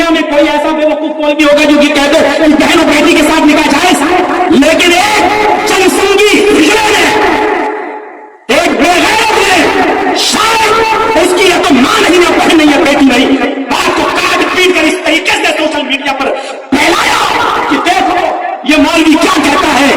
दुनिया में कोई ऐसा बेवकूफ कोई भी होगा जो कि कह दे बहन और बेटी के साथ निकाह जाए, लेकिन एक जनसंगी हिजड़े ने, एक बेगैरत ने, शायद उसकी या तो मां नहीं या बहन नहीं या बेटी नहीं, बात को काट पीट कर इस तरीके से सोशल मीडिया पर फैलाया कि देखो ये मौलवी क्या कहता है।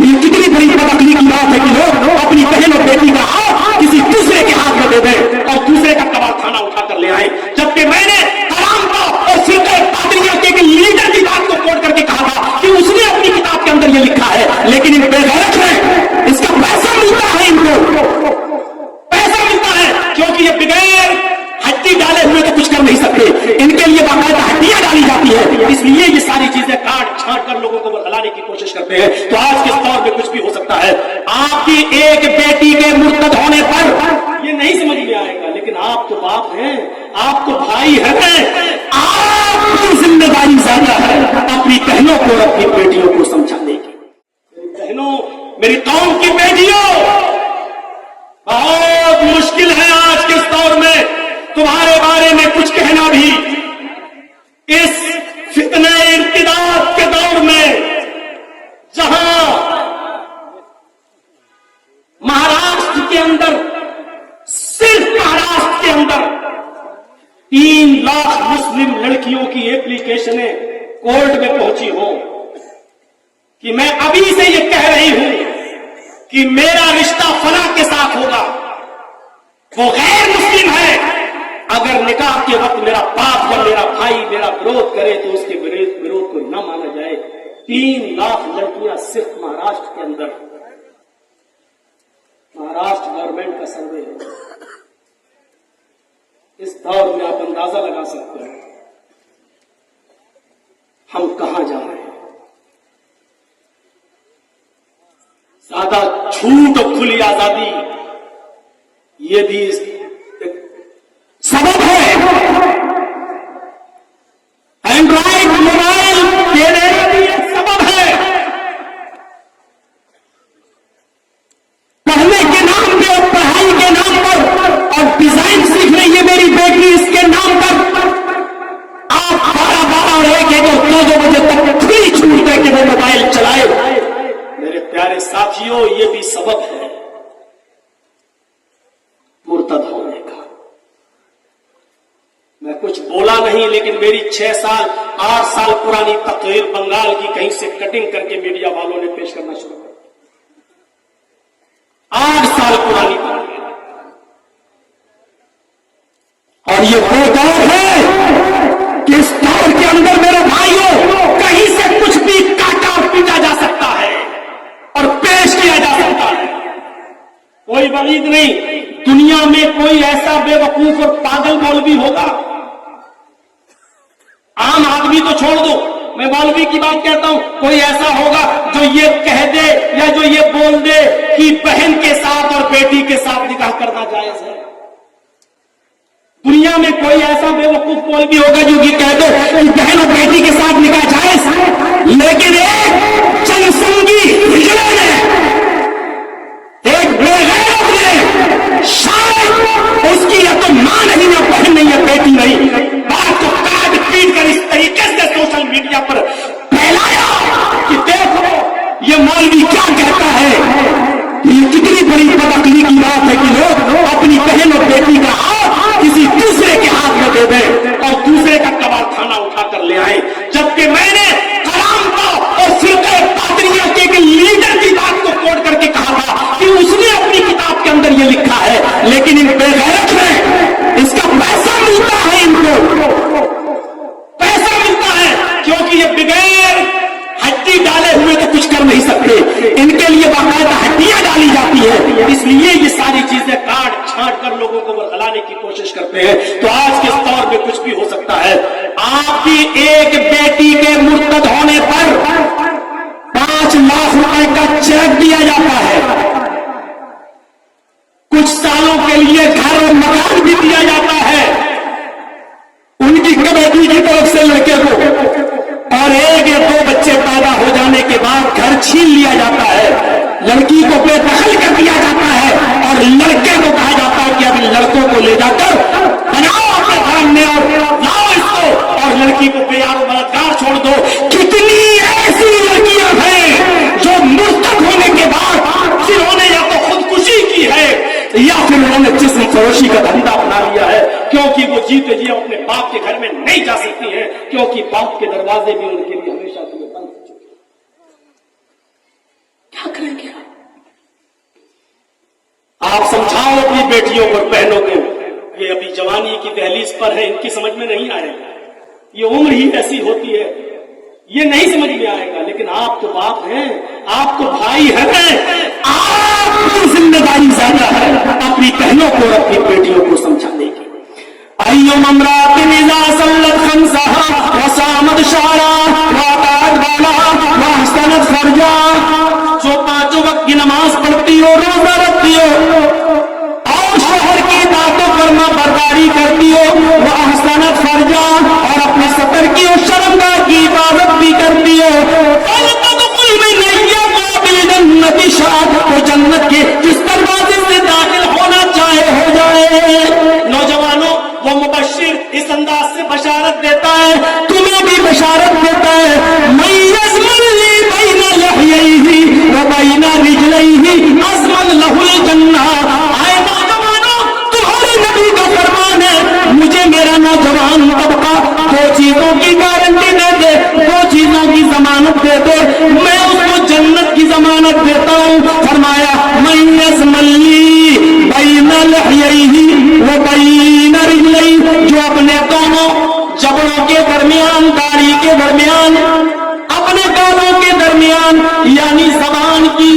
ये कितनी बड़ी बदअक्ली की बात है कि लोग अपनी बहन और बेटी का हाथ किसी दूसरे के हाथ में दे दें और दूसरे का कबाड़ खाना उठाकर ले आए, जबकि मैंने कलाम का और फिरका पादरियों के एक लीडर की बात को कोट करके कहा था कि उसने अपनी किताब के अंदर ये लिखा है, लेकिन इन बेगैरत है, इसका पैसा मिलता है, इनको पैसा मिलता है, क्योंकि ये बगैर हड्डी डाले हुए तो कुछ कर नहीं सकते, इनके लिए बाकायदा हड्डियां डाली जाती है, इसलिए ये सारी चीजें काट छाट कर लोगों को बदलाने की कोशिश करते हैं। तो आज के दौर में कुछ भी हो सकता है। आपकी एक बेटी के मुर्तद होने पर ये नहीं समझ में आएगा, लेकिन आप तो बाप हैं, आप तो भाई हैं, आपकी जिम्मेदारी ज्यादा है अपनी बहनों को और अपनी बेटियों को समझाने की। मेरी बहनों, मेरी कौम की बेटियों, बहुत मुश्किल है आज के दौर में तुम्हारे बारे में कुछ कहना भी। इस फितने इर्तिदाद के दौर में जहां महाराष्ट्र के अंदर, सिर्फ महाराष्ट्र के अंदर 3 लाख मुस्लिम लड़कियों की एप्लीकेशनें कोर्ट में पहुंची हो कि मैं अभी से ये कह रही हूं कि मेरा रिश्ता फला के साथ होगा, वो गैर मुस्लिम है, अगर निकाह के वक्त मेरा बाप या मेरा भाई मेरा विरोध करे तो उसके विरोध को न माना जाए। 3 लाख लड़कियां सिर्फ महाराष्ट्र के अंदर, महाराष्ट्र गवर्नमेंट का सर्वे है। इस दौर में आप अंदाजा लगा सकते हैं हम कहां जा रहे हैं। ज्यादा छूट और खुली आजादी ये भी सबब है। एंड्रॉइड मोबाइल दे देना भी एक सबब है। पढ़ने के नाम पे और पढ़ाई के नाम पर और डिजाइन सीखने ये मेरी बेटी इसके नाम पर आप 12 और 1 और 2 बजे तक खुली छूट दे के वो मोबाइल चलाए। मेरे प्यारे साथियों, ये भी सबब है मुर्तद होने का। मैं कुछ बोला नहीं, लेकिन मेरी 6 साल 8 साल पुरानी तकरीर बंगाल की कहीं से कटिंग करके मीडिया वालों ने पेश करना शुरू कर दिया। 8 साल पुरानी तकरीर, और ये वो दौर है कि इस दौर के अंदर मेरे भाइयों कहीं से कुछ भी काटा और पीटा जा सकता है और पेश किया जा सकता है। कोई वलीद नहीं, दुनिया में कोई ऐसा बेवकूफ और पागल मौलवी होगा, आम आदमी तो छोड़ दो, मैं मौलवी की बात कहता हूं, कोई ऐसा होगा जो ये कह दे या जो ये बोल दे कि बहन के साथ और बेटी के साथ निकाह करना जायज है। दुनिया में कोई ऐसा बेवकूफ मौलवी होगा जो ये कह दे बहन और बेटी के साथ निकाह जायज है, लेकिन एक जनसंगी हिजड़े ने, एक बेगैरत ने, शायद उसकी या तो मां नहीं या बहन नहीं या बेटी नहीं, बात को काट पीट कर इस तरीके से सोशल मीडिया पर फैलाया कि देखो ये मौलवी क्या कहता है। ये कितनी बड़ी बदअक्ली की बात है कि लोग अपनी बहन और बेटी का हाथ किसी दूसरे के हाथ में दे दें और दूसरे का कबाड़ खाना उठाकर ले आए, जबकि मैंने कलाम का और फिरका पादरियों के एक लीडर की बात को कोट करके कहा था कि उसने अपनी किताब के अंदर ये लिखा है, लेकिन इन बेगैरत है, इसका पैसा मिलता है, इनको पैसा मिलता है, क्योंकि ये बगैर हड्डी डाले हुए तो कुछ कर नहीं सकते, इनके लिए बाकायदा हड्डियां डाली जाती है, इसलिए ये सारी चीजें काट छाट कर लोगों को बदलाने की कोशिश करते हैं। तो आज के दौर में कुछ भी हो सकता है। आपकी एक बेटी के मुर्तद होने पर 5 लाख रुपए का चेक दिया जाता है, कुछ सालों के लिए घर और मकान भी दिया जाता है उनकी कमेटी की तरफ से लड़के को, और 1 या 2 बच्चे पैदा हो जाने के बाद घर छीन लिया जाता है, लड़की को बेदखल कर दिया जाता है और लड़के को कहा जाता है कि अब लड़कों को ले जाकर बनाओ अपने धर्म में और लाओ इसको, और लड़की جیتے جی اپنے باپ کے گھر میں نہیں جا سکتی ہیں، کیونکہ باپ کے دروازے بھی ان کے لیے ہمیشہ کے لیے بند ہو چکے ہیں۔ کیا کریں گے آپ سمجھاؤ اپنی بیٹیوں اور بہنوں کو، یہ ابھی جوانی کی دہلیز پر ہے، ان کی سمجھ میں نہیں آئے گا، یہ عمر ہی ایسی ہوتی ہے، یہ نہیں سمجھ میں آئے گا، لیکن آپ تو باپ ہیں، آپ تو بھائی ہیں، آپ کی ذمہ داری زیادہ ہے اپنی بہنوں کو اور اپنی بیٹیوں کو سمجھانے کی۔ ایوم امرأۃ اذا صلت خمسها وصامت شهرها وأطاعت بالها واحسنت فرجها، جو پانچوں وقت کی نماز پڑھتی ہو، روزہ رکھتی ہو اور شوہر کی باتوں پر برداری کرتی ہو، واحسنت فرجها، اور اپنے سطر کی اور شرمگاہ کی حفاظت بھی کرتی ہو، فلتدخل من ابواب الجنة شاءت، وہ جنت کے جس دروازے سے داخل ہونا چاہے ہو جائے۔ نوجوانوں، وہ مبشر اس انداز سے بشارت دیتا ہے، تمہیں بھی بشارت دیتا ہے، من یضمن لی بین لحییہ وبین رجلیہ اضمن لہ الجنہ۔ آئے نوجوانوں، تمہارے نبی کا فرمان ہے، مجھے میرا نوجوان طبقہ دو چیزوں کی گارنٹی دے دے، دو چیزوں کی ضمانت دے دے، میں اس کو جنت کی ضمانت دیتا ہوں۔ فرمایا من یضمن لی بین لحییہ وبین رجلیہ، جو اپنے دونوں جبڑوں کے درمیان، داڑھی کے درمیان، اپنے گالوں کے درمیان، یعنی زبان کی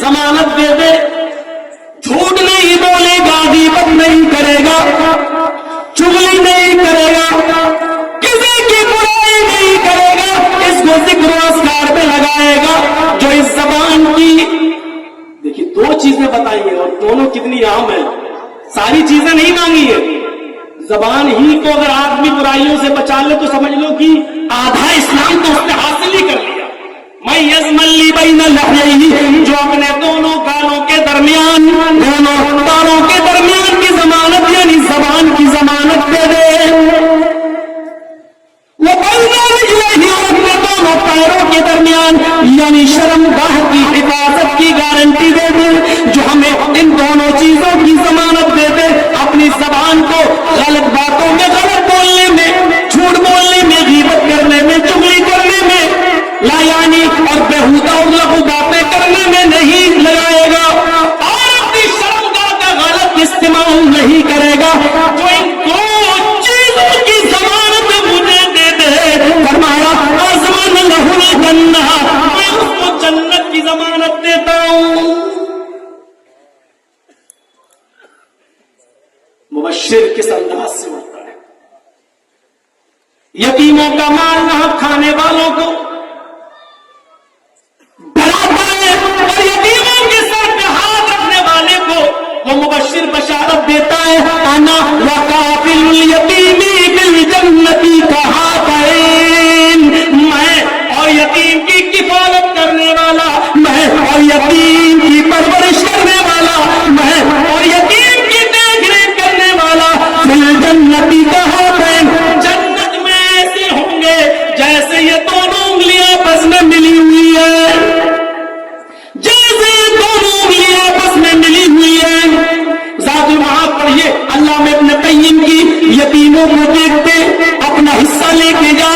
ضمانت دے دے، جھوٹ نہیں بولے گا، غیبت نہیں کرے گا، چغلی نہیں کرے گا، کسی کی برائی نہیں کرے گا، اس کو ذکر و اذکار پہ لگائے گا، جو اس زبان کی، دیکھیے دو چیزیں بتائی ہیں اور دونوں کتنی اہم ہیں، ساری چیزیں نہیں مانگی ہے، زبان ہی کو اگر آدمی برائیوں سے بچا لے تو سمجھ لو کہ آدھا اسلام تو اس نے حاصل ہی کر لیا۔ میں یضمن لی بین لحییہ، جو اپنے دونوں گالوں کے درمیان، دونوں تاروں کے درمیان کی ضمانت یعنی زبان کی ضمانت دے دے، وہ بین رجلیہ، اور اپنے دونوں پیروں کے درمیان یعنی شرمگاہ کی حفاظت کی گارنٹی دے دے، جو ہمیں ان دونوں چیزوں کی ضمانت دے دے، اپنی زبان کو غلط باتوں میں، غلط بولنے میں، جھوٹ بولنے میں، غیبت کرنے میں، چغلی کرنے میں، لا یعنی اور بےہودہ اور لغو باتیں کرنے میں نہیں لگائے گا، اور اپنی شرمگاہ کا غلط استعمال نہیں کرے گا، جو ان دو چیزوں کی ضمانت مجھے دے دے، فرمایا اضمن لہ الجنہ، میں اس کو جنت کی ضمانت دیتا ہوں۔ مبشر کس انداز سے ہوتا ہے؟ یتیموں کا مال نہ کھانے والوں کو ڈراتا ہے، اور یتیموں کے سر پہ ہاتھ رکھنے والے کو وہ مبشر بشارت دیتا ہے، انا وکافل الیتیم بالجنۃ کہاتین، میں اور یتیم کی کفالت کرنے والا، میں اور یتیم کی پرورش کرنے والا، میں اور یتیم کی دیکھ ریکھ کرنے والا، بالجنۃ کہاتین، جنت میں ایسے ہوں گے جیسے یہ دونوں انگلیاں آپس میں ملی ہوئی ہیں، جیسے یہ دونوں انگلیاں آپس میں ملی ہوئی ہیں۔ ذات المعاد پڑھیے، اللہ میں ابن قیم کی یتیموں کو دیکھتے اپنا حصہ لے کے جا